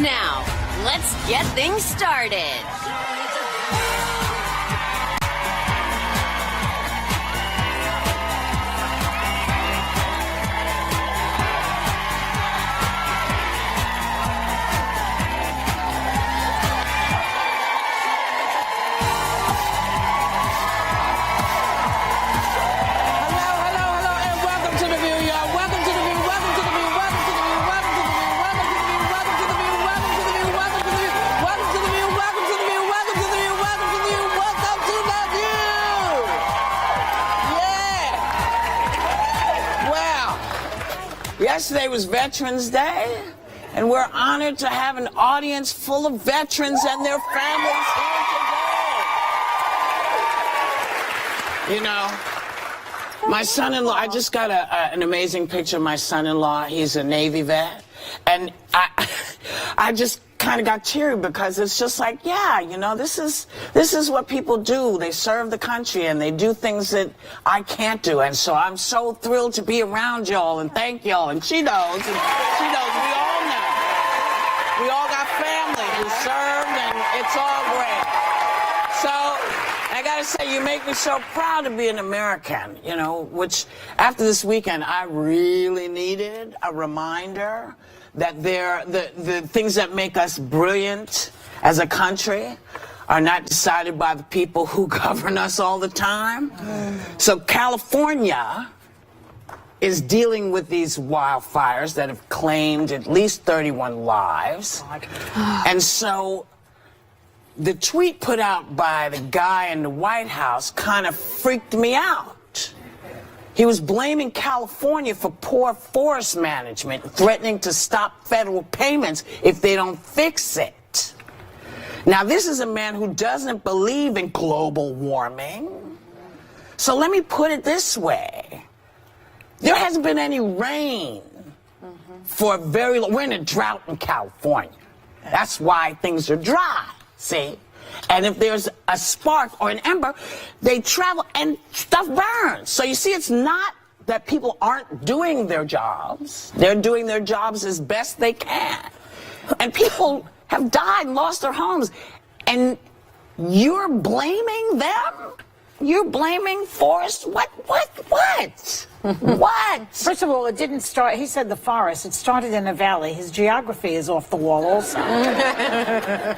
Now, let's get things started. Yesterday was Veterans Day, and we're honored to have an audience full of veterans and their families here today. You know, my son-in-law, I just got an amazing picture of my son-in-law. He's a Navy vet, and I just kind of got teary because it's just like, yeah, you know, this is what people do. They serve the country and they do things that I can't do. And so I'm so thrilled to be around y'all and thank y'all. And she knows, we all know. We all got family who served, and it's all great. So I gotta say, you make me so proud to be an American, you know, which after this weekend, I really needed a reminder that the things that make us brilliant as a country are not decided by the people who govern us all the time. So California is dealing with these wildfires that have claimed at least 31 lives. And so the tweet put out by the guy in the White House kind of freaked me out. He was blaming California for poor forest management, threatening to stop federal payments if they don't fix it. Now, this is a man who doesn't believe in global warming. So let me put it this way. There hasn't been any rain for a very long... We're in a drought in California. That's why things are dry, see? And if there's a spark or an ember, they travel and stuff burns. So you see, it's not that people aren't doing their jobs. They're doing their jobs as best they can. And people have died and lost their homes. And you're blaming them? You're blaming forests? What? What? First of all, it didn't start, he said the forest, it started in a valley. His geography is off the wall also.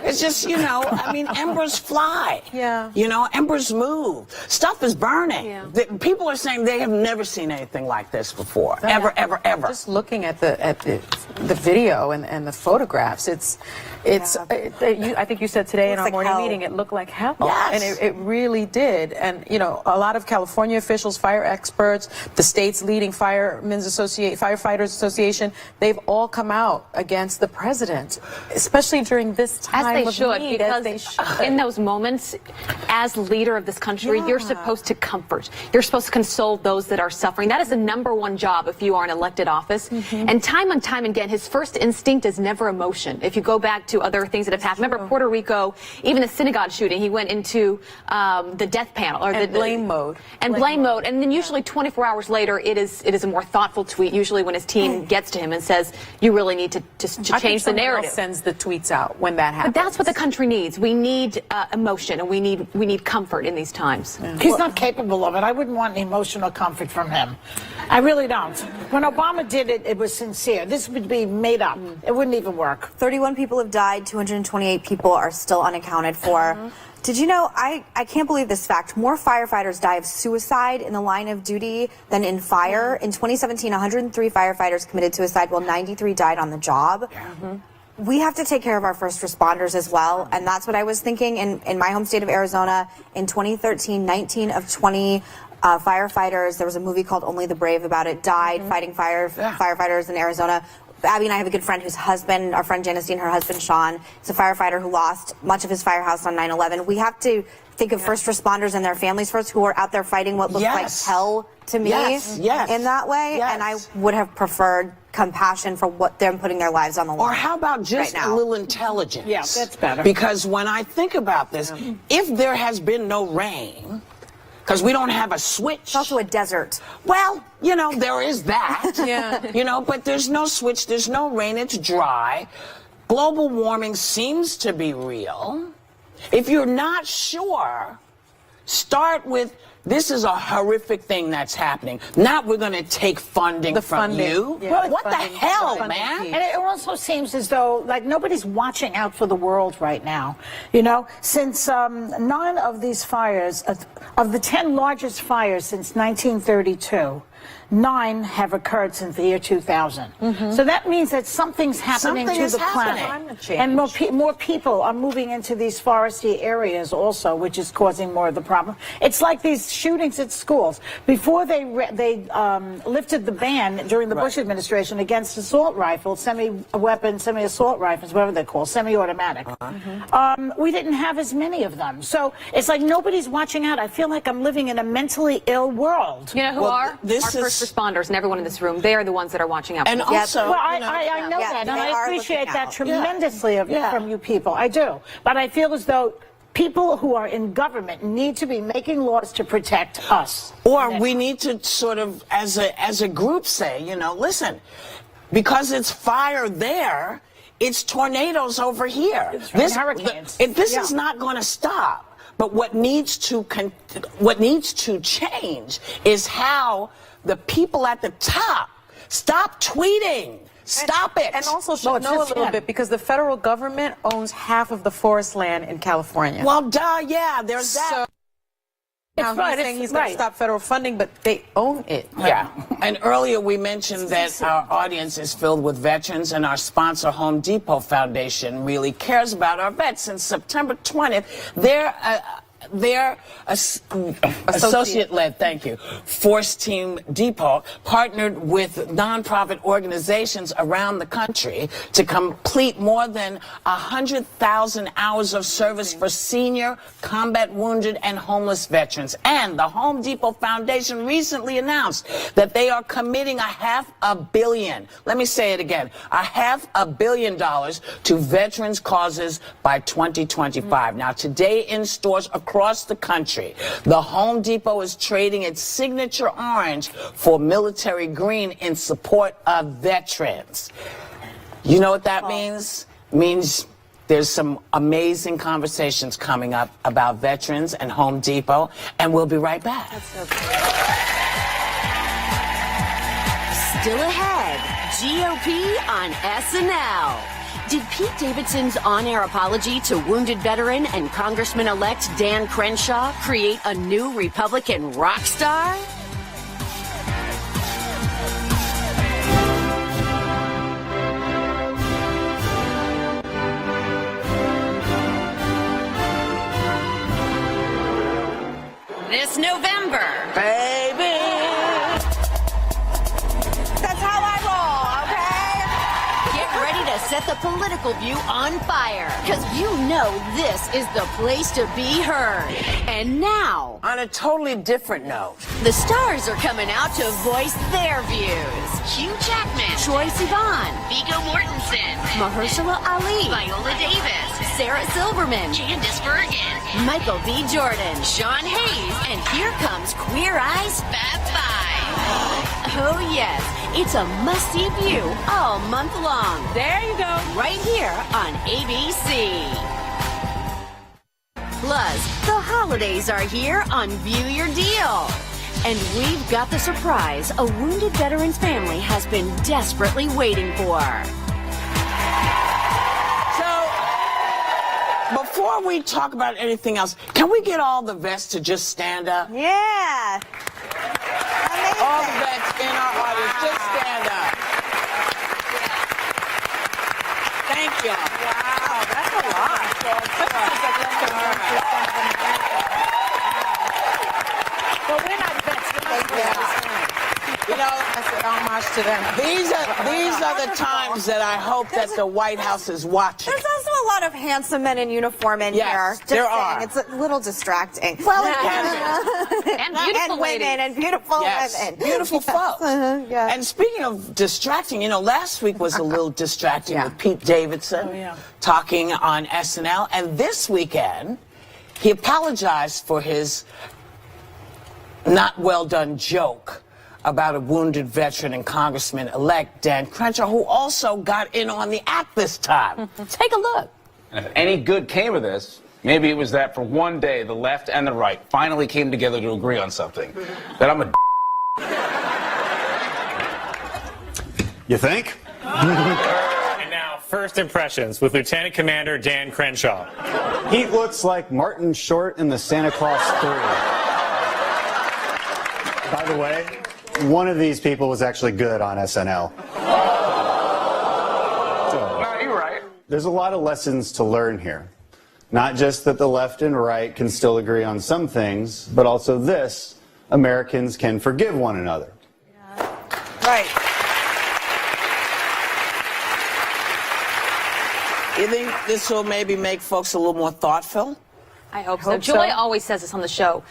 It's just, you know, I mean, embers fly. Yeah. You know, embers move. Stuff is burning. Yeah. People are saying they have never seen anything like this before. Ever. Just looking at the video and the photographs, I think you said today in our morning meeting, it looked like hell. Yes. And it really did. And, you know, a lot of California officials, fire experts, the state's leading firefighters association, they've all come out against the president, especially during this time as they should, in those moments, as leader of this country, you're supposed to comfort. You're supposed to console those that are suffering. That is the #1 job if you are in elected office. And time and time again, his first instinct is never emotion. If you go back to other things that have happened, remember Puerto Rico, even the synagogue shooting, he went into the death panel or the blame mode. And blame mode. And then usually 24 hours later, it is a more thoughtful tweet, usually when his team gets to him and says, you really need to change the narrative. Else sends the tweets out when that happens. But that's what the country needs. We need emotion, and we need comfort in these times. Yeah. He's not capable of it. I wouldn't want emotional comfort from him. I really don't. When Obama did it, it was sincere. This would be made up. It wouldn't even work. 31 people have died. 228 people are still unaccounted for. Did you know, I can't believe this fact, more firefighters die of suicide in the line of duty than in fire. In 2017, 103 firefighters committed suicide while 93 died on the job. We have to take care of our first responders as well, and that's what I was thinking. In my home state of Arizona, in 2013, 19 of 20 firefighters, there was a movie called Only the Brave about it, died fighting firefighters in Arizona. Abby and I have a good friend whose husband, our friend Janice Dean, her husband Sean, is a firefighter who lost much of his firehouse on 9/11. We have to think of first responders and their families first, who are out there fighting what looks like hell to me in that way. And I would have preferred compassion for what they're putting their lives on the line. Or how about just a little intelligence? Yeah, that's better. Because when I think about this, if there has been no rain, because we don't have a switch. It's also a desert. Well, you know, there is that. You know, but there's no switch, there's no rain, it's dry. global warming seems to be real. If you're not sure, start with, this is a horrific thing that's happening. Not we're going to take funding from you. Yeah. Well, what the hell, man? And it also seems as though, like, nobody's watching out for the world right now. You know, since 9 of these fires, of the 10 largest fires since 1932, 9 have occurred since the year 2000. So that means that something's happening Something to is the happening. planet. And more people are moving into these foresty areas also, which is causing more of the problem. It's like these shootings at schools. Before they lifted the ban during the Bush administration against assault rifles, semi-assault rifles, whatever they're called, semi-automatic, we didn't have as many of them. So it's like nobody's watching out. I feel like I'm living in a mentally ill world. You know who are? Our first responders and everyone in this room. They are the ones that are watching out. And also, well, I know that, and I appreciate that tremendously from you people. I do. But I feel as though people who are in government need to be making laws to protect us. Or we need to sort of, as a group, say, you know, listen, because it's fire there, it's tornadoes over here. Hurricanes. This is not going to stop. But what needs to change is how the people at the top stop tweeting. Stop it. And also should know a little bit, because the federal government owns half of the forest land in California. Well, yeah, there's that. Now, he's saying he's going to stop federal funding, but they own it. Yeah. And earlier we mentioned that our audience is filled with veterans, and our sponsor, Home Depot Foundation, really cares about our vets. Since September 20th, their associate-led, thank you, Force Team Depot partnered with nonprofit organizations around the country to complete more than 100,000 hours of service for senior, combat wounded, and homeless veterans. And the Home Depot Foundation recently announced that they are committing $500 million. Let me say it again, $500 million to veterans causes by 2025. Now, today in stores across the country, the Home Depot is trading its signature orange for military green in support of veterans. You know what that means? It means there's some amazing conversations coming up about veterans and Home Depot, and we'll be right back. Still ahead, GOP on SNL. Did Pete Davidson's on-air apology to wounded veteran and Congressman-elect Dan Crenshaw create a new Republican rock star? This November, baby. That's how I roll, okay? Get ready to set the political view on fire, because you know this is the place to be heard. And now, On a totally different note, the stars are coming out to voice their views. Hugh Jackman, Troye Sivan, Viggo Mortensen, Mahershala Ali, Viola Davis, Sarah Silverman, Candice Bergen, Michael B. Jordan, Sean Hayes, and here comes Queer Eye's Fab Five. Oh yes, it's a must-see view all month long. There you go, right here on ABC. Plus, the holidays are here on View Your Deal. And we've got the surprise a wounded veteran's family has been desperately waiting for. so before we talk about anything else, can we get all the vets to just stand up? Yeah. Amazing. All the vets in our audience, just stand up. Thank you. Wow, that's a lot. Well, we're not vets. You know, That's an homage to them. these are the times that I hope that the White House is watching. There's also a lot of handsome men in uniform in Yes, here. Just there saying, are. It's a little distracting. Well, it can And beautiful and ladies. women and beautiful Yes, women. beautiful folks. Yeah. And speaking of distracting, you know, last week was a little distracting Yeah. with Pete Davidson talking on SNL. And this weekend, he apologized for his not well done joke about a wounded veteran and Congressman-elect Dan Crenshaw, who also got in on the act this time. Take a look. And if any good came of this, maybe it was that for one day, the left and the right finally came together to agree on something. That I'm a You think? And now, first impressions with Lieutenant Commander Dan Crenshaw. He looks like Martin Short in the Santa Claus 3. By the way, one of these people was actually good on SNL. No, you're right. There's a lot of lessons to learn here. Not just that the left and right can still agree on some things, but also this: Americans can forgive one another. Right. You think this will maybe make folks a little more thoughtful? I hope so. Julia always says this on the show.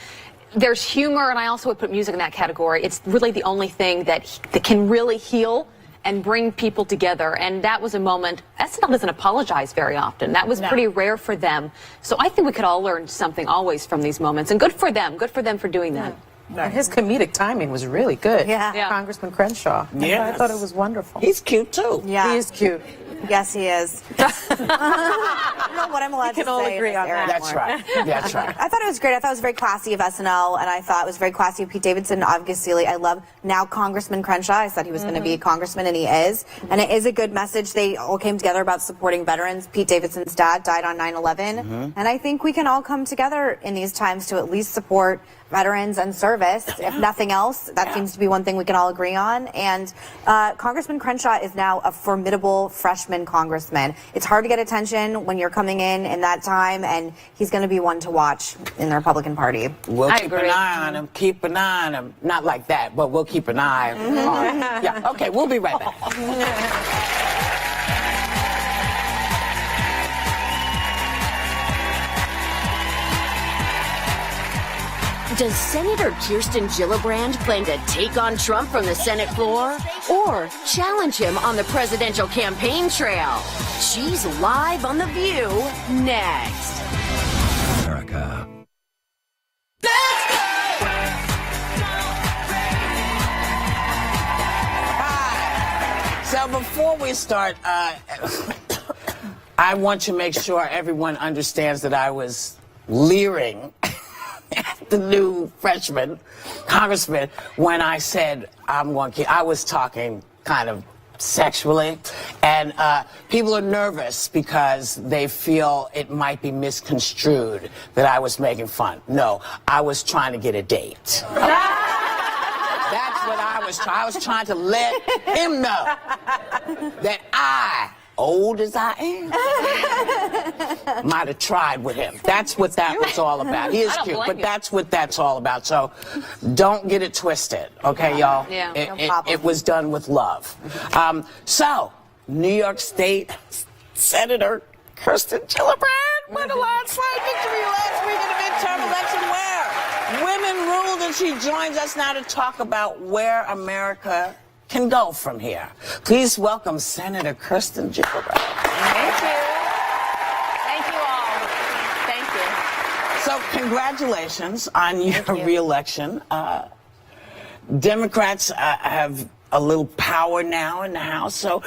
There's humor, and I also would put music in that category. It's really the only thing that can really heal and bring people together. And that was a moment. SNL doesn't apologize very often. That was pretty rare for them. So I think we could all learn something always from these moments. And good for them. Good for them for doing that. And his comedic timing was really good. Yeah. Congressman Crenshaw. Yes. I thought it was wonderful. He's cute, too. Yeah. He is cute. Yes, he is. I don't know what I'm allowed to say. We can all agree on that. That's right. That's right. I thought it was great. I thought it was very classy of SNL, and I thought it was very classy of Pete Davidson. Obviously, I love now Congressman Crenshaw. I said he was going to be a congressman, and he is. And it is a good message. They all came together about supporting veterans. Pete Davidson's dad died on 9/11, and I think we can all come together in these times to at least support veterans and service. If nothing else, that seems to be one thing we can all agree on. And Congressman Crenshaw is now a formidable freshman congressman. It's hard to get attention when you're coming in that time, and he's going to be one to watch in the Republican Party. We'll keep an eye on him. Keep an eye on him. Not like that, but we'll keep an eye on him. Yeah, okay, we'll be right back. Does Senator Kirsten Gillibrand plan to take on Trump from the Senate floor or challenge him on the presidential campaign trail? She's live on The View next. America. So before we start, I want to make sure everyone understands that I was leering the new freshman congressman when I said I was talking kind of sexually, and people are nervous because they feel it might be misconstrued that I was making fun. No, I was trying to get a date. That's what I was trying. I was trying to let him know that I, old as I am, might have tried with him. That's what that was all about. He is cute, but that's what that's all about. So don't get it twisted, okay, y'all? Yeah. It was done with love. So, New York State Senator Kirsten Gillibrand won a landslide victory last week in the midterm election where women ruled, and she joins us now to talk about where America can go from here. Please welcome Senator Kirsten Gillibrand. Thank you. Thank you all. Thank you. So congratulations on your reelection. Democrats have a little power now in the House. So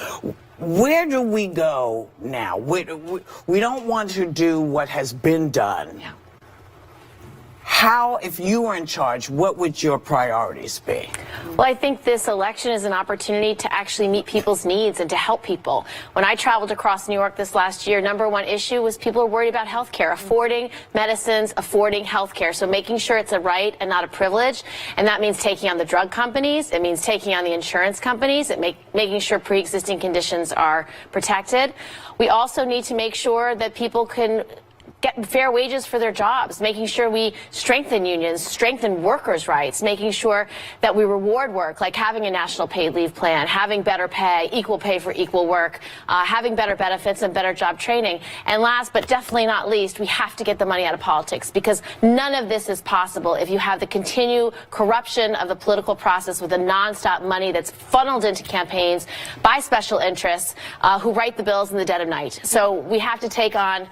where do we go now? We don't want to do what has been done. Yeah. How, if you were in charge, what would your priorities be? Well, I think this election is an opportunity to actually meet people's needs and to help people. When I traveled across New York this last year, number one issue was people are worried about health care, affording medicines, affording health care. So making sure it's a right and not a privilege. And that means taking on the drug companies. It means taking on the insurance companies. Making sure pre-existing conditions are protected. We also need to make sure that people can get fair wages for their jobs, making sure we strengthen unions, strengthen workers' rights, making sure that we reward work, like having a national paid leave plan, having better pay, equal pay for equal work, having better benefits and better job training. And last but definitely not least, we have to get the money out of politics, because none of this is possible if you have the continued corruption of the political process with the nonstop money that's funneled into campaigns by special interests who write the bills in the dead of night. So we have to take on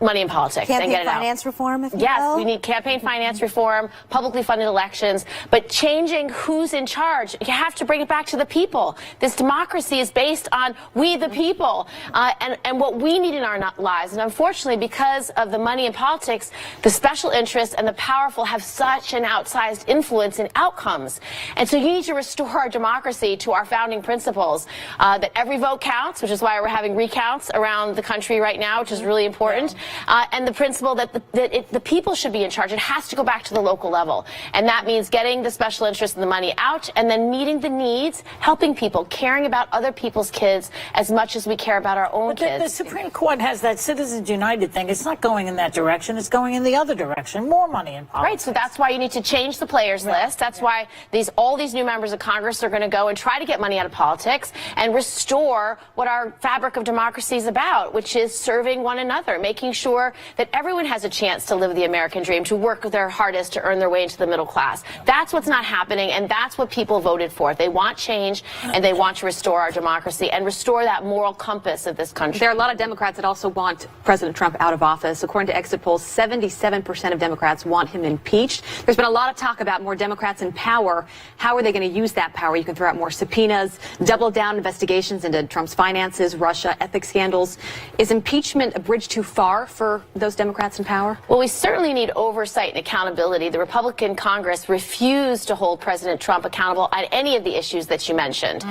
money in politics and get it out. Campaign finance reform, if you Yes, will. we need campaign finance reform, publicly funded elections, but changing who's in charge. You have to bring it back to the people. This democracy is based on we the people and what we need in our lives. And unfortunately, because of the money in politics, the special interests and the powerful have such an outsized influence in outcomes. And so you need to restore our democracy to our founding principles, that every vote counts, which is why we're having recounts around the country right now, which is really important. And the principle that the people should be in charge. It has to go back to the local level. And that means getting the special interest and the money out and then meeting the needs, helping people, caring about other people's kids as much as we care about our own kids. The Supreme Court has that Citizens United thing. It's not going in that direction. It's going in the other direction. More money in politics. Right, so that's why you need to change the players list. That's why all these new members of Congress are going to go and try to get money out of politics and restore what our fabric of democracy is about, which is serving one another, making sure that everyone has a chance to live the American dream, to work their hardest to earn their way into the middle class. That's what's not happening, and that's what people voted for. They want change, and they want to restore our democracy and restore that moral compass of this country. There are a lot of Democrats that also want President Trump out of office. According to exit polls, 77% of Democrats want him impeached. There's been a lot of talk about more Democrats in power. How are they going to use that power? You can throw out more subpoenas, double down investigations into Trump's finances, Russia, ethics scandals. Is impeachment a bridge too far for those Democrats in power? Well, we certainly need oversight and accountability. The Republican Congress refused to hold President Trump accountable on any of the issues that you mentioned,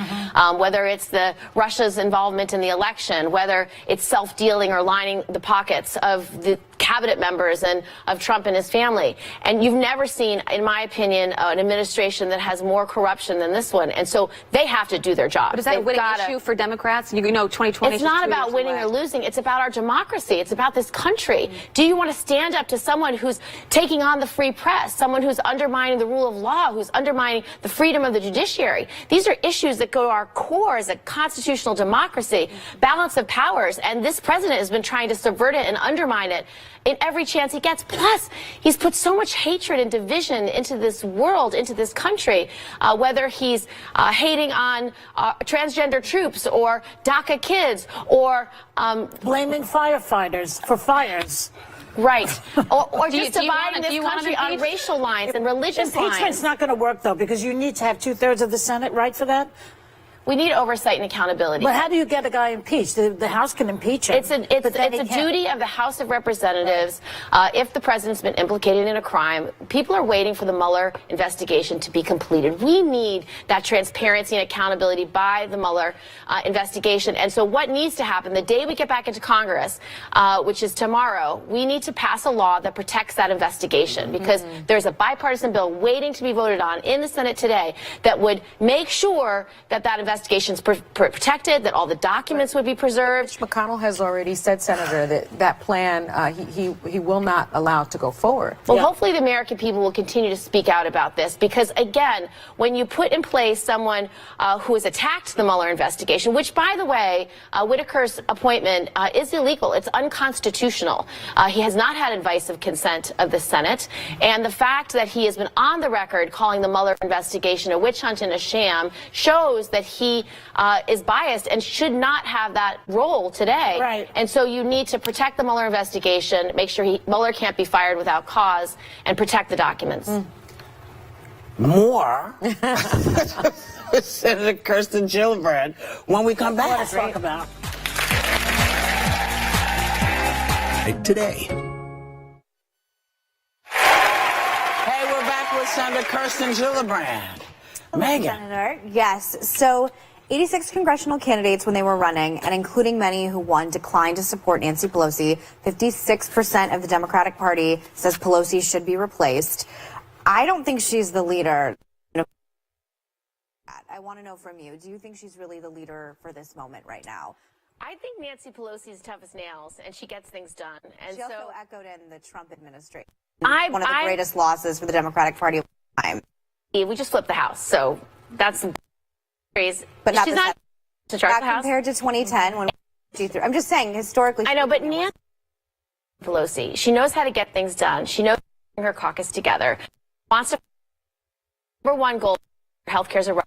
whether it's Russia's involvement in the election, whether it's self-dealing or lining the pockets of the cabinet members and of Trump and his family. And you've never seen, in my opinion, an administration that has more corruption than this one. And so they have to do their job. But is that a winning issue for Democrats? You know, 2020 It's not about winning or losing. It's about our democracy. It's about this country. Do you want to stand up to someone who's taking on the free press, someone who's undermining the rule of law, who's undermining the freedom of the judiciary? These are issues that go to our core as a constitutional democracy, balance of powers. And this president has been trying to subvert it and undermine it in every chance he gets. Plus, he's put so much hatred and division into this world, into this country, whether he's hating on transgender troops or DACA kids or blaming firefighters for fires. Right. Or just dividing this country on racial lines and religious lines. Impeachment's not going to work, though, because you need to have 2/3 of the Senate, right, for that? We need oversight and accountability. But how do you get a guy impeached? The House can impeach him. It's a duty of the House of Representatives, if the president's been implicated in a crime. People are waiting for the Mueller investigation to be completed. We need that transparency and accountability by the Mueller investigation. And so what needs to happen the day we get back into Congress, which is tomorrow, we need to pass a law that protects that investigation, because there's a bipartisan bill waiting to be voted on in the Senate today that would make sure that investigation is protected, that all the documents would be preserved. McConnell has already said, Senator, that plan he will not allow to go forward. Well, hopefully the American people will continue to speak out about this, because, again, when you put in place someone who has attacked the Mueller investigation, which, by the way, Whitaker's appointment is illegal. It's unconstitutional. He has not had advice of consent of the Senate. And the fact that he has been on the record calling the Mueller investigation a witch hunt and a sham shows that he is biased and should not have that role today. Right. And so you need to protect the Mueller investigation, make sure Mueller can't be fired without cause, and protect the documents. More Senator Kirsten Gillibrand when we come back. Let's talk about Today. Hey, we're back with Senator Kirsten Gillibrand. Megan. Senator, yes. So 86 congressional candidates when they were running, and including many who won, declined to support Nancy Pelosi. 56% of the Democratic Party says Pelosi should be replaced. I don't think she's the leader. I want to know from you, do you think she's really the leader for this moment right now? I think Nancy Pelosi is tough as nails, and she gets things done. And She so also echoed in the Trump administration. One of the greatest losses for the Democratic Party of all time. We just flipped the House, so that's crazy. But not she's the not to chart not the House. compared to 2010 when we through. I'm just saying, historically. I know, but Nancy Pelosi, she knows how to get things done. She knows how to bring her caucus together. Wants to number one goal, healthcare is a right.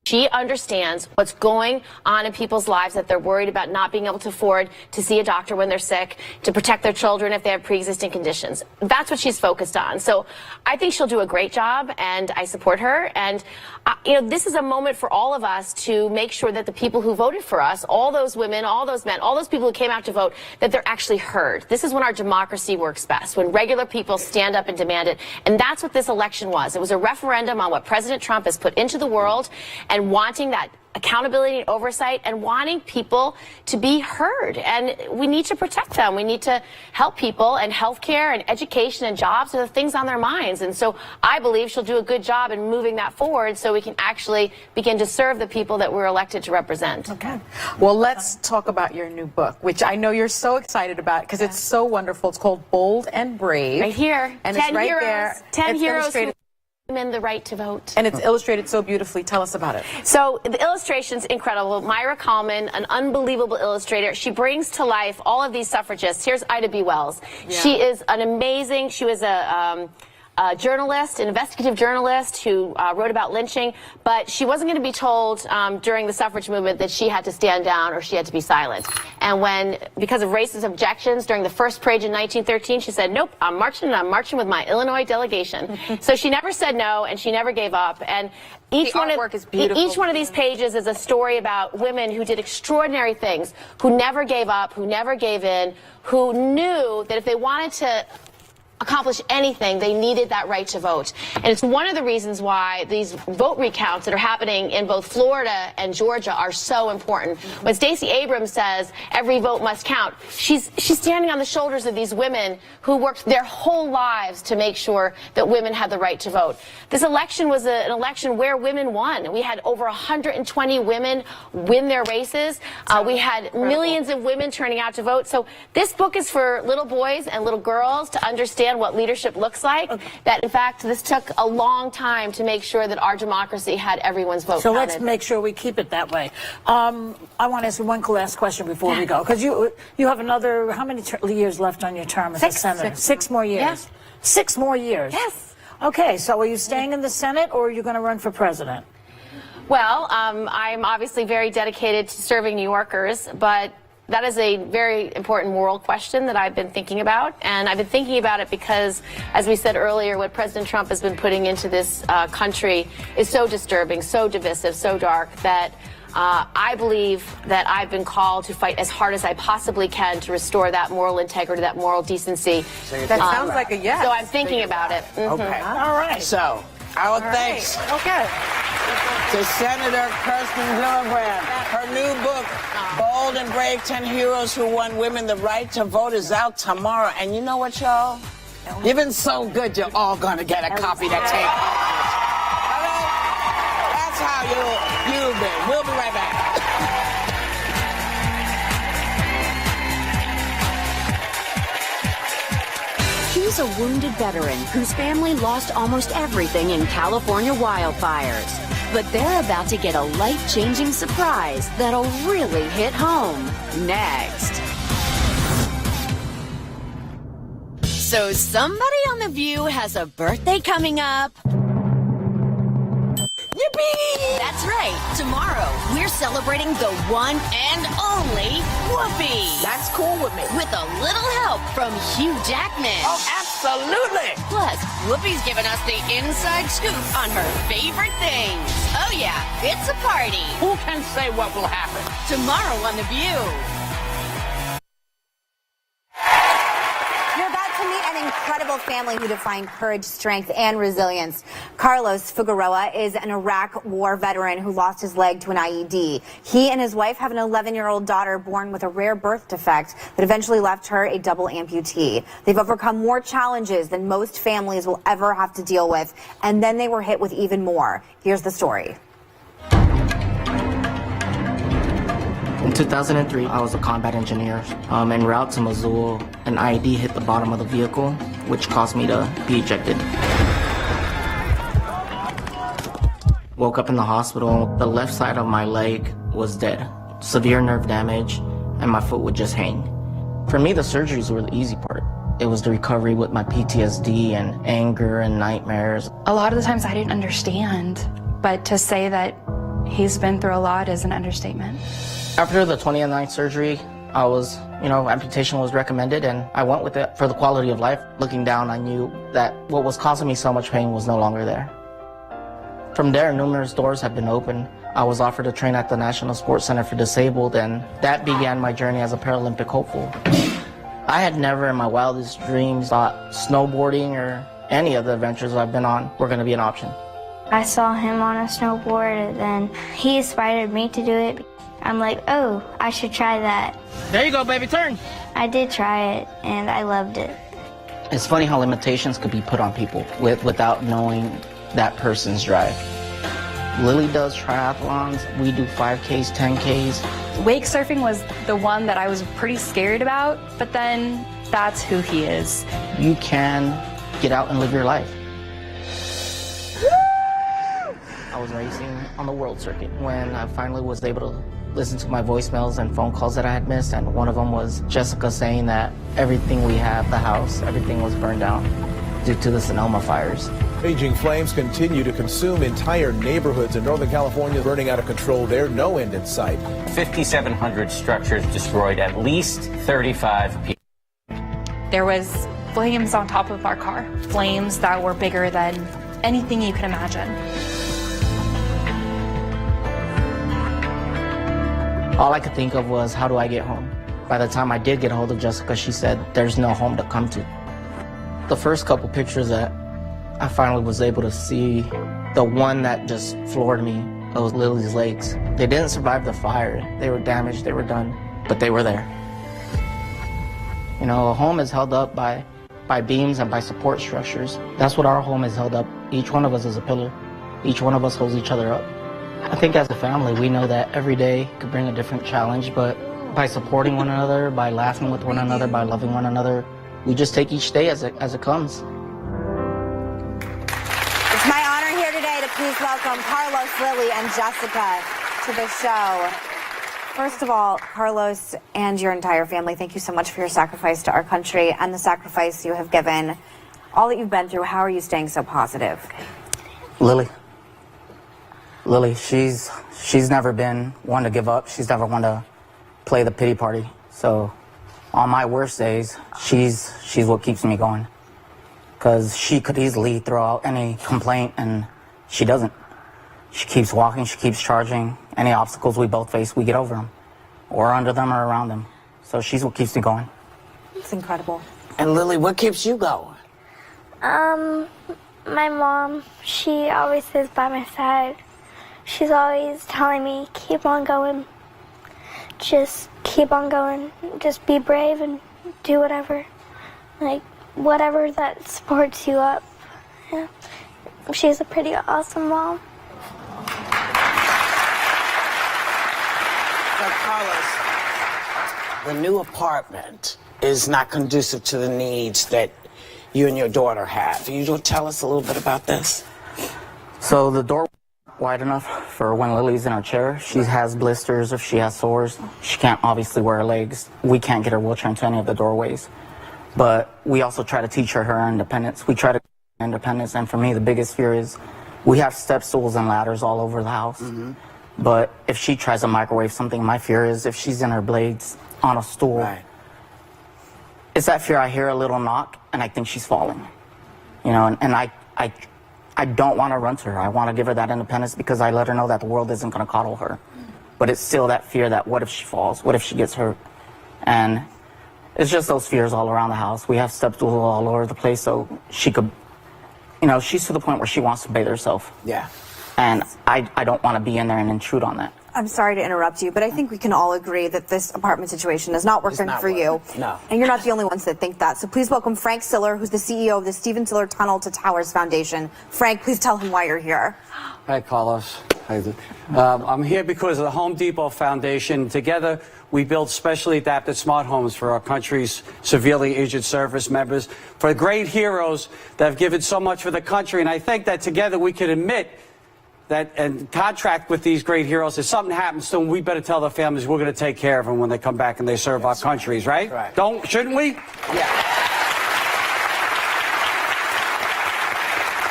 She understands what's going on in people's lives, that they're worried about not being able to afford to see a doctor when they're sick, to protect their children if they have pre-existing conditions. That's what she's focused on. So I think she'll do a great job, and I support her. And, this is a moment for all of us to make sure that the people who voted for us, all those women, all those men, all those people who came out to vote, that they're actually heard. This is when our democracy works best, when regular people stand up and demand it. And that's what this election was. It was a referendum on what President Trump has put into the world, and wanting that accountability and oversight, and wanting people to be heard. And we need to protect them. We need to help people, and healthcare and education and jobs are the things on their minds. And so I believe she'll do a good job in moving that forward so we can actually begin to serve the people that we're elected to represent. Okay. Well, let's talk about your new book, which I know you're so excited about because it's so wonderful. It's called Bold and Brave. Right here. And 10 it's right heroes. there. 10 it's heroes who women the right to vote. And it's illustrated so beautifully. Tell us about it. So the illustration's incredible. Myra Kalman, an unbelievable illustrator. She brings to life all of these suffragists. Here's Ida B. Wells. Yeah. She is an amazing, she was a journalist, an investigative journalist who wrote about lynching, but she wasn't going to be told during the suffrage movement that she had to stand down or she had to be silent. And when, because of racist objections during the first parade in 1913, she said, nope, I'm marching, and I'm marching with my Illinois delegation. So she never said no, and she never gave up. And each one of these pages is a story about women who did extraordinary things, who never gave up, who never gave in, who knew that if they wanted to accomplish anything, they needed that right to vote. And it's one of the reasons why these vote recounts that are happening in both Florida and Georgia are so important. When Stacey Abrams says every vote must count, she's standing on the shoulders of these women who worked their whole lives to make sure that women had the right to vote. This election was an election where women won. We had over 120 women win their races. We had millions of women turning out to vote. So this book is for little boys and little girls to understand what leadership looks like, that in fact this took a long time to make sure that our democracy had everyone's vote so counted. Let's make sure we keep it that way. I want to ask you one last question before we go, because you have another, how many years left on your term as a senator? 6 more years. Yes. 6 more years. Yes. Okay, so are you staying in the Senate, or are you going to run for president? Well, I'm obviously very dedicated to serving New Yorkers, but that is a very important moral question that I've been thinking about. And I've been thinking about it because, as we said earlier, what President Trump has been putting into this country is so disturbing, so divisive, so dark, that I believe that I've been called to fight as hard as I possibly can to restore that moral integrity, that moral decency. That sounds like a yes. So I'm thinking about it. Okay. All right. So, our thanks to Senator Kirsten Gillibrand. Her new book, Bold and Brave, 10 Heroes Who Won Women the Right to Vote, is out tomorrow. And you know what, y'all? You've been so good, you're all going to get a copy to take home. That's how you've been. We'll be right back. He's a wounded veteran whose family lost almost everything in California wildfires. But they're about to get a life-changing surprise that'll really hit home. Next. So somebody on The View has a birthday coming up. Yippee! That's right. Tomorrow, we're celebrating the one and only Whoopi. That's cool with me. With a little help from Hugh Jackman. Oh, absolutely. Plus, Whoopi's giving us the inside scoop on her favorite things. Oh yeah, it's a party. Who can say what will happen? Tomorrow on The View. You're about to meet an incredible family who define courage, strength, and resilience. Carlos Figueroa is an Iraq war veteran who lost his leg to an IED. He and his wife have an 11-year-old daughter born with a rare birth defect that eventually left her a double amputee. They've overcome more challenges than most families will ever have to deal with, and then they were hit with even more. Here's the story. In 2003, I was a combat engineer. En route to Mosul, an IED hit the bottom of the vehicle, which caused me to be ejected. Woke up in the hospital. The left side of my leg was dead. Severe nerve damage, and my foot would just hang. For me, the surgeries were the easy part. It was the recovery with my PTSD and anger and nightmares. A lot of the times I didn't understand, but to say that he's been through a lot is an understatement. After the 29th surgery, I was, amputation was recommended, and I went with it for the quality of life. Looking down, I knew that what was causing me so much pain was no longer there. From there, numerous doors have been opened. I was offered to train at the National Sports Center for Disabled, and that began my journey as a Paralympic hopeful. I had never in my wildest dreams thought snowboarding or any of the adventures I've been on were going to be an option. I saw him on a snowboard, and then he inspired me to do it. I'm like, oh, I should try that. There you go, baby, turn. I did try it, and I loved it. It's funny how limitations could be put on people without knowing that person's drive. Lily does triathlons. We do 5Ks, 10Ks. Wake surfing was the one that I was pretty scared about, but then that's who he is. You can get out and live your life. I was racing on the world circuit when I finally was able to listen to my voicemails and phone calls that I had missed, and one of them was Jessica saying that everything we have, the house, everything was burned down due to the Sonoma fires. Raging flames continue to consume entire neighborhoods in Northern California, burning out of control there, no end in sight. 5,700 structures destroyed, at least 35 people. There was flames on top of our car, flames that were bigger than anything you could imagine. All I could think of was, how do I get home? By the time I did get a hold of Jessica, she said, there's no home to come to. The first couple pictures that I finally was able to see, the one that just floored me, it was Lily's legs. They didn't survive the fire. They were damaged, they were done, but they were there. A home is held up by beams and by support structures. That's what our home is held up. Each one of us is a pillar. Each one of us holds each other up. I think as a family, we know that every day could bring a different challenge, but by supporting one another, by laughing with one another, by loving one another, we just take each day as it comes. It's my honor here today to please welcome Carlos, Lily, and Jessica to the show. First of all, Carlos and your entire family, thank you so much for your sacrifice to our country and the sacrifice you have given. All that you've been through, how are you staying so positive? Lily, she's never been one to give up. She's never one to play the pity party. So on my worst days, she's what keeps me going. Because she could easily throw out any complaint, and she doesn't. She keeps walking, she keeps charging. Any obstacles we both face, we get over them. Or under them or around them. So she's what keeps me going. It's incredible. And Lily, what keeps you going? My mom, she always is by my side. She's always telling me, keep on going. Just keep on going. Just be brave and do whatever. Like, whatever that supports you up. Yeah. She's a pretty awesome mom. So, Carlos, the new apartment is not conducive to the needs that you and your daughter have. You tell us a little bit about this? So the door wide enough for when Lily's in her chair. She has blisters, if she has sores. She can't obviously wear her legs. We can't get her wheelchair into any of the doorways. But we also try to teach her independence. We try to independence, and for me, the biggest fear is we have step stools and ladders all over the house. But if she tries to microwave something, my fear is if she's in her blades on a stool, it's that fear. I hear a little knock, and I think she's falling. And I don't want to run to her. I want to give her that independence because I let her know that the world isn't going to coddle her. But it's still that fear that what if she falls? What if she gets hurt? And it's just those fears all around the house. We have step stools all over the place, so she could, she's to the point where she wants to bathe herself. Yeah. And I don't want to be in there and intrude on that. I'm sorry to interrupt you, but I think we can all agree that this apartment situation is not working for you. No. And you're not the only ones that think that. So please welcome Frank Siller, who's the CEO of the Stephen Siller Tunnel to Towers Foundation. Frank, please tell him why you're here. Hi, Carlos. I'm here because of the Home Depot Foundation. Together, we build specially adapted smart homes for our country's severely injured service members, for great heroes that have given so much for the country. And I think that together we can admit that and contract with these great heroes. If something happens to them, we better tell their families we're going to take care of them when they come back and they serve our countries, right? Shouldn't we? Yeah.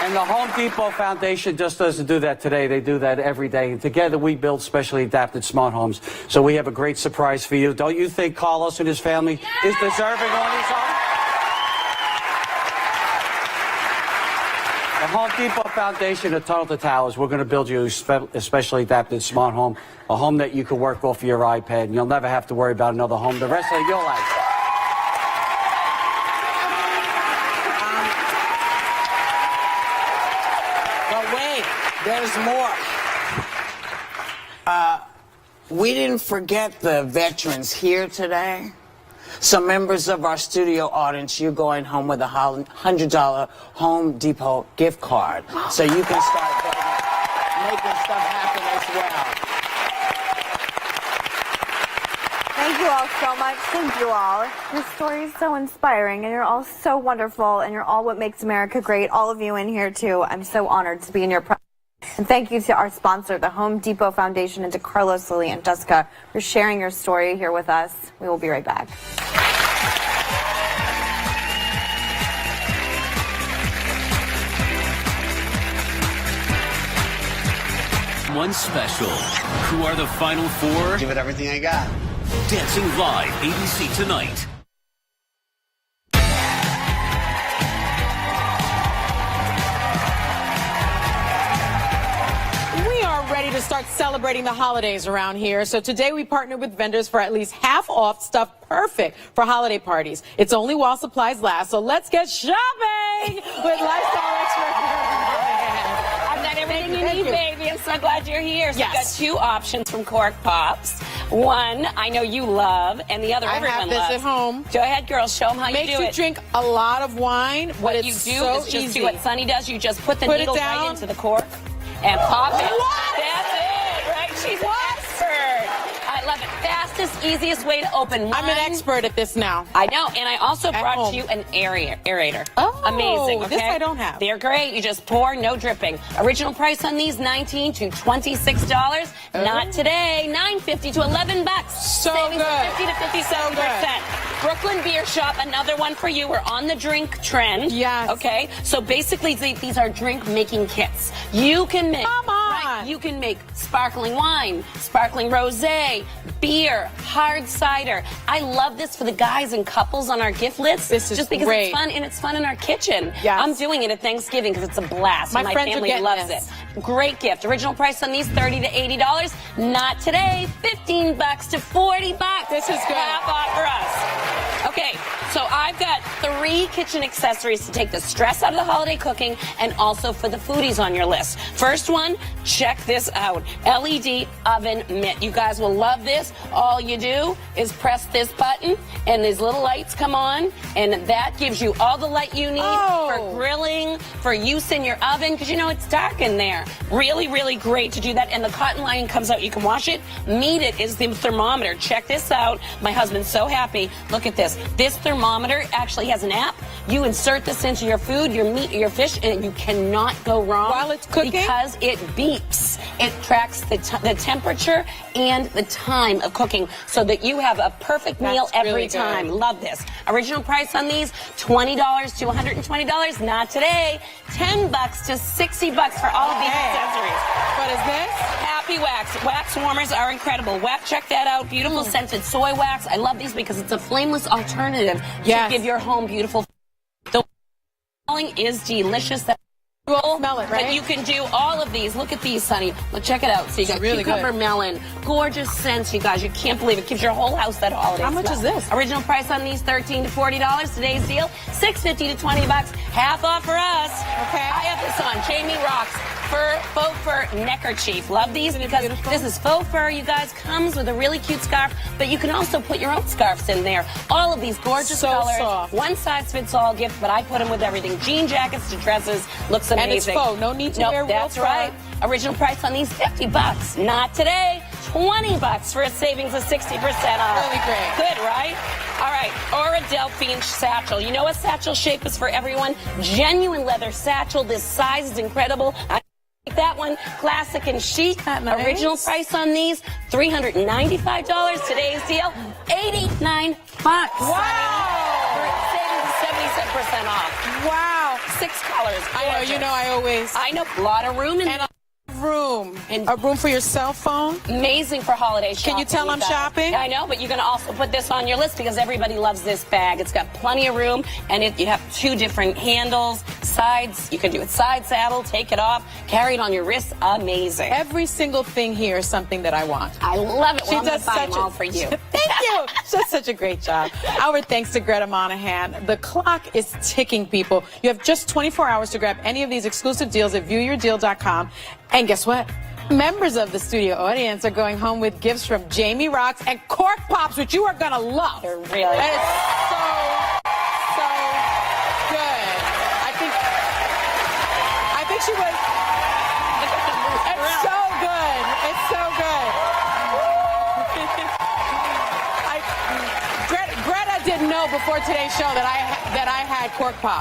And And the Home Depot Foundation just doesn't do that today. They do that every day. And together we build specially adapted smart homes. So we have a great surprise for you. Don't you think Carlos and his family is deserving on his home? The Home Depot Foundation at Tunnel to Towers, we're going to build you a specially adapted smart home, a home that you can work off of your iPad, and you'll never have to worry about another home the rest of your life. There's more. We didn't forget the veterans here today. Some members of our studio audience, you're going home with a $100 Home Depot gift card. So you can start making stuff happen as well. Thank you all so much. Thank you all. Your story is so inspiring, and you're all so wonderful, and you're all what makes America great. All of you in here, too. I'm so honored to be in your presence. And thank you to our sponsor, the Home Depot Foundation, and to Carlos, Lily, and Jessica for sharing your story here with us. We will be right back. One special. Who are the final four? Give it everything I got. Dancing Live, ABC tonight. Ready to start celebrating the holidays around here. So today we partnered with vendors for at least half off stuff perfect for holiday parties. It's only while supplies last. So let's get shopping with lifestyle expert. I've got everything you need, baby. I'm so glad you're here. So Yes. I've got two options from Cork Pops. One I know you love, and the other I everyone have this loves. at home. Go ahead, girls. Show them how Makes you do you it. drink a lot of wine. What but you it's do so is just easy. do what Sunny does. You just put the Put it needle down. right into the cork and pop it. What? That's it, right? She's an expert. I love it. Fastest, easiest way to open wine. I'm an expert at this now. I know, and I also brought home. you an aerator. Oh, amazing. Okay? this I don't have. They're great. You just pour, no dripping. Original price on these $19 to $26. Not today. $9.50 to $11. So Savings good. of 50 to 57%. Brooklyn Beer Shop, another one for you. We're on the drink trend. Yes. Okay. So basically, these are drink making kits. You can make. Come on. Right, you can make sparkling wine, sparkling rosé, beer, hard cider. I love this for the guys and couples on our gift list. This is just because great. it's fun, and it's fun in our kitchen. Yes. I'm doing it at Thanksgiving because it's a blast. My My friends are family getting loves this. it. Great gift. Original price on these $30 to $80. Not today. $15 to $40. This is good. Half off for us. Okay, so I've got 3 kitchen accessories to take the stress out of the holiday cooking and also for the foodies on your list. First one, check this out. LED oven mitt. You guys will love this. All you do is press this button and these little lights come on, and that gives you all the light you need for grilling, for use in your oven, because you know it's dark in there. Really, really great to do that. And the cotton lining comes out. You can wash it. Meet it is the thermometer. Check this out. My husband's so happy. Look at this. This thermometer actually has an app. You insert this into your food, your meat, your fish, and you cannot go wrong. While it's cooking? Because it beeps. It tracks the temperature and the time of cooking so that you have a perfect meal That's every really good. time. Love this. Original price on these, $20 to $120. Not today. $10 to $60 for all of these accessories. What is this? Happy Wax. Wax warmers are incredible. Wax, check that out. Beautiful scented soy wax. I love these because it's a flameless alternative Yes. to give your home beautiful. The smelling is delicious. You all smell it, right? But you can do all of these. Look at these, honey. Look, check it out. So you got really cucumber good. melon. Gorgeous scents, you guys. You can't believe it. Gives your whole house that holiday How much smell. is this? Original price on these, $13 to $40. Today's deal, $6.50 to $20. Half off for us. Okay. I have this on. Jamie Rocks. Faux fur neckerchief. Love these because this is faux fur, you guys. Comes with a really cute scarf, but you can also put your own scarves in there. All of these gorgeous So colors. soft. One size fits all gift, but I put them with everything. Jean jackets to dresses. Looks amazing. And it's faux. No need to Nope, wear real that's fur. right. Original price on these, $50. Not today. $20 for a savings of 60% off. Really great. Good, right? All right, or a Delphine satchel. You know a satchel shape is for everyone? Genuine leather satchel. This size is incredible. I like that one, classic and chic. Nice. Original price on these, $395. Today's deal, $89. Wow. For savings of 77% off. Wow. 6 colors. I know, you know, I know, a lot of room in and a room for your cell phone. Amazing for holiday shopping. Can you tell I'm shopping? I know, but you're going to also put this on your list because everybody loves this bag. It's got plenty of room, and you have 2 different handles, sides. You can do it side saddle, take it off, carry it on your wrist. Amazing. Every single thing here is something that I want. I love it. She Well, does I'm all for you. Thank you. She does such a great job. Our thanks to Greta Monahan. The clock is ticking, people. You have just 24 hours to grab any of these exclusive deals at viewyourdeal.com. And guess what? Members of the studio audience are going home with gifts from Jamie Rocks and Cork Pops, which you are going to love. They're really That is so good. I think she was. It's so good. It's so good. Greta didn't know before today's show that I had Cork Pops.